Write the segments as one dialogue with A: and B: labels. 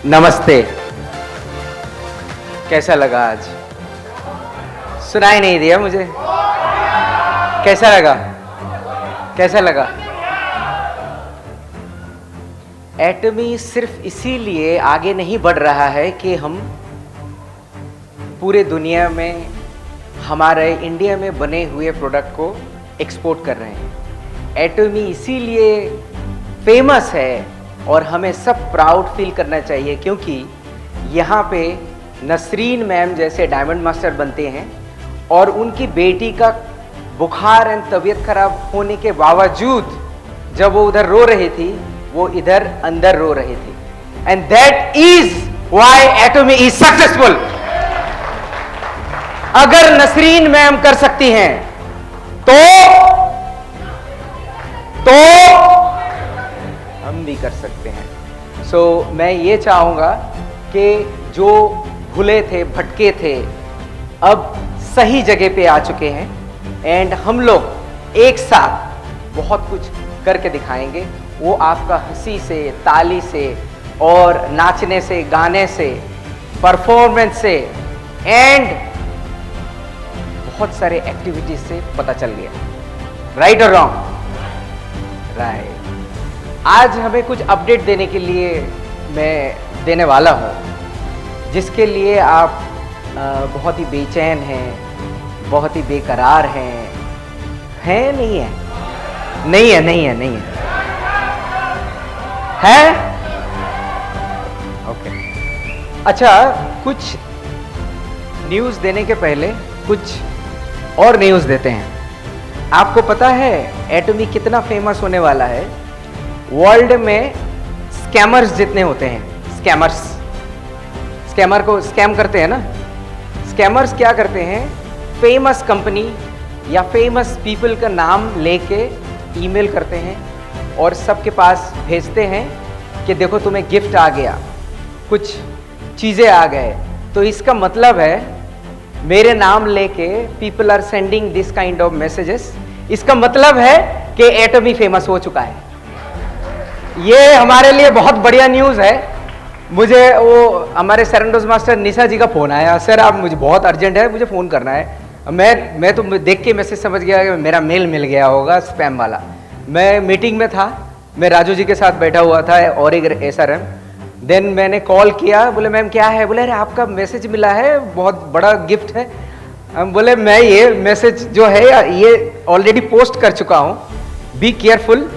A: नमस्ते। कैसा लगा आज? सुनाई नहीं दिया मुझे। कैसा लगा? कैसा लगा? एटमी सिर्फ इसीलिए आगे नहीं बढ़ रहा है कि हम पूरे दुनिया में हमारे इंडिया में बने हुए प्रोडक्ट को एक्सपोर्ट कर रहे हैं। एटमी इसीलिए फेमस है और हमें सब प्राउड फील करना चाहिए, क्योंकि यहाँ पे नसरीन मैम जैसे डायमंड मास्टर बनते हैं और उनकी बेटी का बुखार एंड तबीयत खराब होने के बावजूद जब वो उधर रो रही थी, वो इधर अंदर रो रही थी। And that is why Atmi is successful. अगर नसरीन मैम कर सकती हैं तो हम भी कर सकते हैं। सो मैं ये चाहूंगा कि जो भूले थे, भटके थे, अब सही जगह पे आ चुके हैं एंड हम लोग एक साथ बहुत कुछ करके दिखाएंगे। वो आपका हंसी से, ताली से और नाचने से, गाने से, परफॉर्मेंस से एंड बहुत सारे एक्टिविटीज से पता चल गया। राइट और रॉन्ग? राइट। आज हमें कुछ अपडेट देने के लिए मैं देने वाला हूं, जिसके लिए आप बहुत ही बेचैन हैं, बहुत ही बेकरार हैं। हैं? नहीं है? नहीं है, नहीं है, नहीं है, है? ओके। अच्छा, कुछ न्यूज़ देने के पहले कुछ और न्यूज़ देते हैं। आपको पता है एटमी कितना फेमस होने वाला है? वर्ल्ड में स्कैमर्स जितने होते हैं, स्कैमर को स्कैम करते हैं ना, स्कैमर्स क्या करते हैं? फेमस कंपनी या फेमस पीपल का नाम लेके ईमेल करते हैं और सबके पास भेजते हैं कि देखो तुम्हें गिफ्ट आ गया, कुछ चीज़ें आ गए। तो इसका मतलब है मेरे नाम लेके people are sending this kind of messages. इसका मतलब है कि एटमी फेमस हो चुका है। ये हमारे लिए बहुत बढ़िया न्यूज़ है। मुझे वो हमारे सरेंडोज मास्टर निशा जी का फ़ोन आया, सर आप मुझे बहुत अर्जेंट है, मुझे फ़ोन करना है। मैं तो देख के मैसेज समझ गया कि मेरा मेल मिल गया होगा स्पैम वाला। मैं मीटिंग में था, मैं राजू जी के साथ बैठा हुआ था और एक SRM। देन मैंने कॉल किया, बोले मैम क्या है? बोले अरे आपका मैसेज मिला है, बहुत बड़ा गिफ्ट है। हम बोले मैं ये मैसेज जो है ये ऑलरेडी पोस्ट कर चुका हूँ, बी केयरफुल।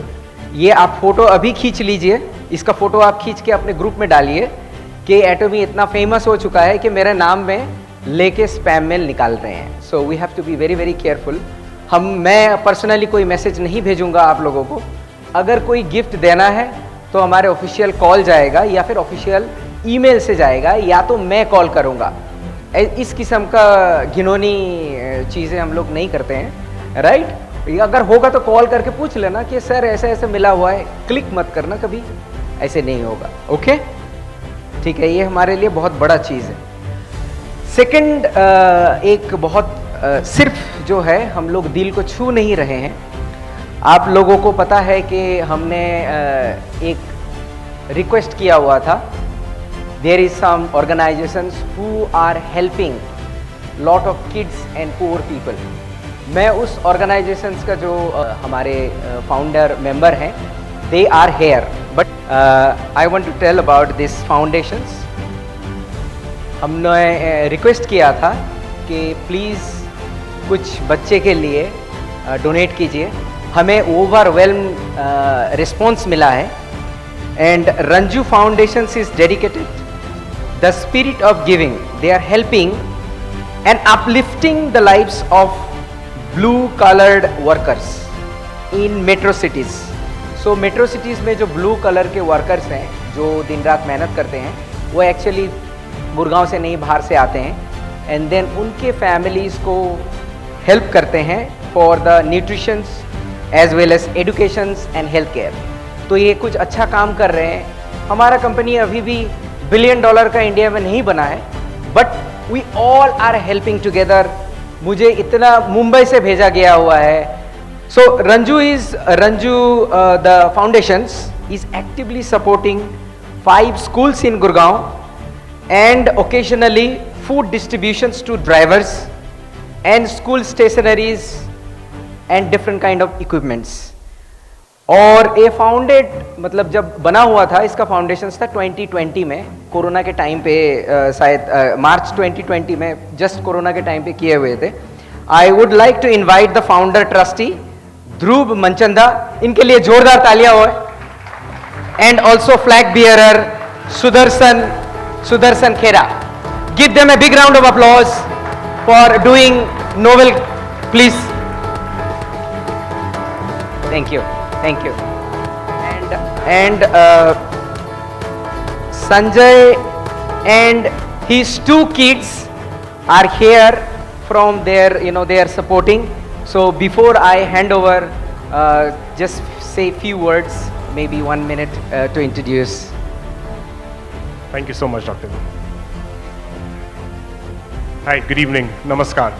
A: ये आप फोटो अभी खींच लीजिए, इसका फोटो आप खींच के अपने ग्रुप में डालिए कि एटमी इतना फेमस हो चुका है कि मेरे नाम में लेके स्पैम मेल निकाल रहे हैं। So we have to be very very careful. मैं पर्सनली कोई मैसेज नहीं भेजूंगा आप लोगों को। अगर कोई गिफ्ट देना है तो हमारे ऑफिशियल कॉल जाएगा या फिर ऑफिशियल ईमेल से जाएगा, या तो मैं कॉल करूंगा। इस किस्म का घिनौनी चीज़ें हम लोग नहीं करते हैं, राइट? अगर होगा तो कॉल करके पूछ लेना कि सर ऐसा ऐसा मिला हुआ है, क्लिक मत करना कभी, ऐसे नहीं होगा। ओके, ठीक है, ये हमारे लिए बहुत बड़ा चीज़ है। सेकंड, एक बहुत सिर्फ जो है हम लोग दिल को छू नहीं रहे हैं। आप लोगों को पता है कि हमने एक रिक्वेस्ट किया हुआ था। There is some organisations who are helping lot of kids and poor people. मैं उस ऑर्गेनाइजेशंस का जो हमारे फाउंडर मेंबर हैं, they are here, but I want to tell about this foundations. हमने रिक्वेस्ट किया था कि प्लीज़ कुछ बच्चे के लिए डोनेट कीजिए। हमें ओवरवेलम रिस्पॉन्स मिला है and Ranju foundations is dedicated the spirit of giving. They are helping and uplifting the lives of blue coloured workers in metro cities. So metro cities में जो ब्लू कलर के वर्कर्स हैं जो दिन रात मेहनत करते हैं, वो एक्चुअली गुड़गांव से नहीं बाहर से आते हैं एंड देन उनके फैमिलीज़ को हेल्प करते हैं for the nutritions as well as educations and health care. तो ये कुछ अच्छा काम कर रहे हैं। हमारा कंपनी अभी भी $1 बिलियन का इंडिया में नहीं बना है, but we all are helping together. मुझे इतना मुंबई से भेजा गया हुआ है। सो Ranju, the foundations is actively supporting 5 schools in Gurgaon, and occasionally food distributions to drivers and school stationaries and different kind of equipments. और ये फाउंडेड मतलब जब बना हुआ था, इसका फाउंडेशन था 2020 में, कोरोना के टाइम पे, शायद मार्च 2020 में, जस्ट कोरोना के टाइम पे किए हुए थे. I would like to invite the founder trustee Dhruv Manchanda, इनके लिए जोरदार तालियां हो. And also flag bearer Sudarshan Khera. Give them a big round of applause for doing novel, please. Thank you. Thank you. And Sanjay and his 2 kids are here from their, they are supporting. So before I hand over, just say few words, maybe 1 minute to introduce.
B: Thank you so much, Dr. Hi, good evening. Namaskar.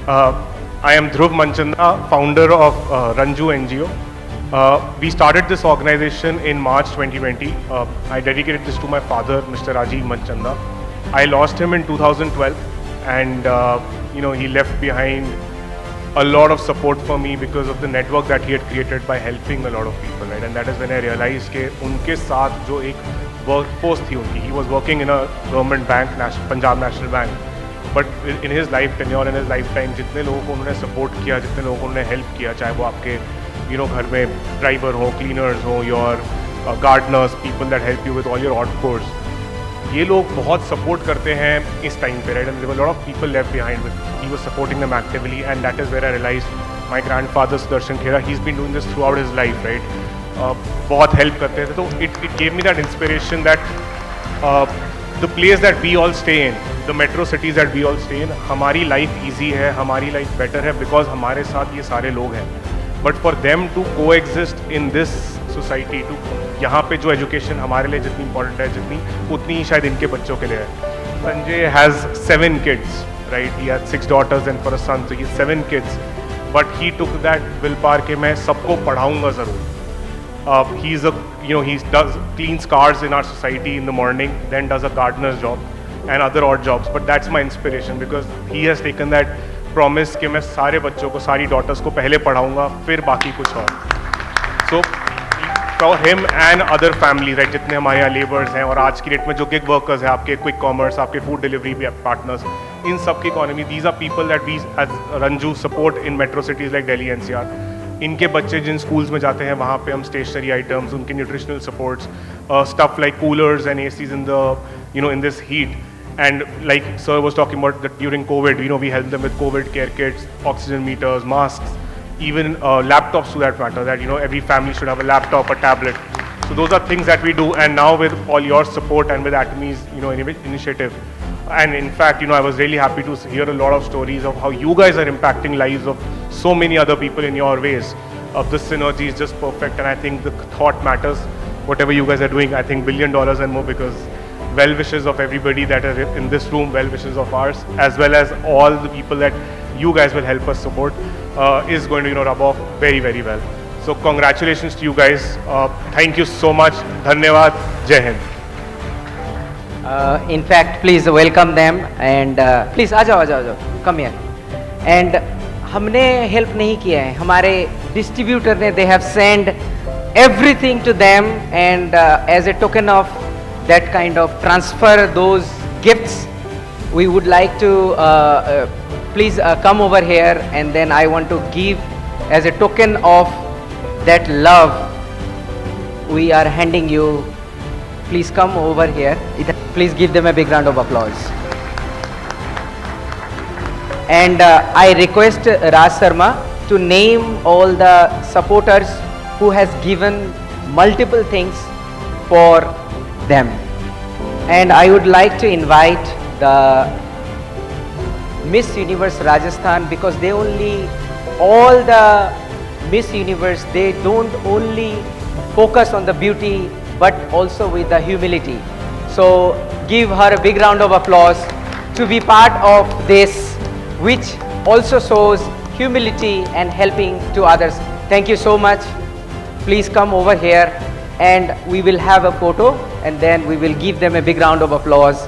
B: I am Dhruv Manchanda, founder of Ranju NGO. We started this organization in March 2020. I dedicated this to my father, Mr. Rajiv Manchanda. I lost him in 2012, and he left behind a lot of support for me because of the network that he had created by helping a lot of people, right? And that is when I realized कि उनके साथ जो एक workforce थी उनकी, he was working in a government bank, Punjab National Bank, but in his life tenure, in his lifetime, जितने लोगों को उन्होंने support किया, जितने लोगों को उन्होंने help किया, चाहे वो आपके घर में ड्राइवर हो, क्लीनर्स हो, your gardeners, people that help you with all your odd chores, ये लोग बहुत सपोर्ट करते हैं इस टाइम पे, right? And there were lot of people left behind with, he was supporting them actively, and that is where I realised my grandfather Sudarshan Khera, he is been doing this throughout his life, right? बहुत help करते थे. तो it gave me that inspiration that the place that we all stay in, the metro cities that we all stay in, हमारी life easy है, हमारी life better है because हमारे साथ ये सारे लोग हैं. But for them to coexist in this society, to यहाँ पे जो एजुकेशन हमारे लिए जितनी इंपॉर्टेंट है, जितनी उतनी ही शायद इनके बच्चों के लिए है. Sanjay has 7 kids, right? He has 6 daughters and for a son, so he 7 kids, but he took that will power के मैं सबको पढ़ाऊँगा ज़रूर. He is he does cleans cars in our society in the morning, then does a gardener's job and other odd jobs, but that's my inspiration because he has taken that promise कि मैं सारे बच्चों को, सारी daughters को पहले पढ़ाऊँगा, फिर बाकी कुछ और. So for him and other families, right, जितने हमारे यहाँ लेबर्स हैं और आज की डेट में जो गिग वर्कर्स हैं, आपके क्विक कॉमर्स, आपके फूड डिलीवरी पार्टनर्स, इन सब की economy, these are people that we as Ranju support in metro cities like Delhi NCR. इनके बच्चे जिन स्कूल्स में जाते हैं वहाँ पे हम स्टेशनरी आइटम्स, उनके nutritional supports, stuff like coolers and ACs in the in this heat. And like sir was talking about that during COVID, we helped them with COVID care kits, oxygen meters, masks, even laptops to that matter, that every family should have a laptop, a tablet. So those are things that we do, and now with all your support and with Atomi's initiative, and in fact I was really happy to hear a lot of stories of how you guys are impacting lives of so many other people in your ways. This synergy is just perfect, and I think the thought matters. Whatever you guys are doing, I think $1 billion and more, because well wishes of everybody that are in this room, well wishes of ours, as well as all the people that you guys will help us support, is going to rub off very, very well. So congratulations to you guys. Thank you so much. Dhanyavad. Jai Hind.
A: In fact, please welcome them, and please आ जाओ, come here. And हमने help नहीं किया है, हमारे distributor ने, they have sent everything to them, and as a token of that kind of transfer those gifts, we would like to please come over here, and then I want to give as a token of that love we are handing you. Please come over here. Please give them a big round of applause. And I request Raj Sharma to name all the supporters who has given multiple things for them. And I would like to invite the Miss Universe Rajasthan, because they only, all the Miss Universe, they don't only focus on the beauty but also with the humility. So give her a big round of applause to be part of this, which also shows humility and helping to others. Thank you so much. Please come over here. and we will have a photo and then we will give them a big round of applause.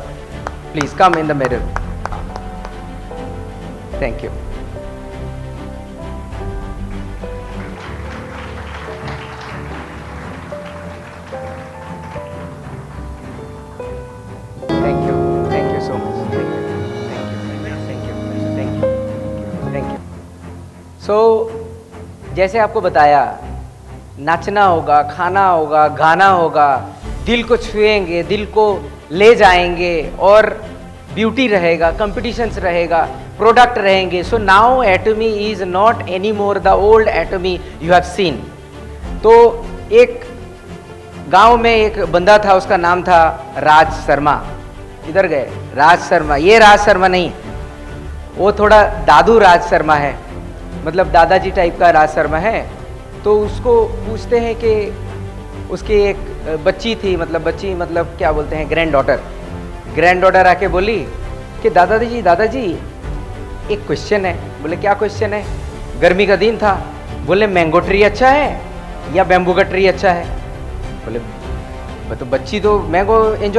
A: Please come in the middle. Thank you. Thank you. Thank you so much. Thank you. Thank you. Thank you. Thank you. So, जैसे आपको बताया, नाचना होगा, खाना होगा, गाना होगा, दिल को छुएंगे, दिल को ले जाएंगे और ब्यूटी रहेगा, कंपटीशंस रहेगा, प्रोडक्ट रहेंगे. So now Atmi is not any more the old Atmi you have seen. तो एक गांव में एक बंदा था, उसका नाम था राज शर्मा. इधर गए राज शर्मा. ये राज शर्मा नहीं, वो थोड़ा दादू राज शर्मा है, मतलब दादाजी टाइप का राज शर्मा है. तो उसको पूछते हैं कि उसकी एक बच्ची थी, मतलब बच्ची मतलब क्या बोलते हैं, ग्रैंड डॉटर आके बोली कि दादाजी एक क्वेश्चन है. बोले क्या क्वेश्चन है? गर्मी का दिन था, बोले मैंगो ट्री अच्छा है या बैम्बू का ट्री अच्छा है? बोले तो बच्ची तो मैंगो एंजॉय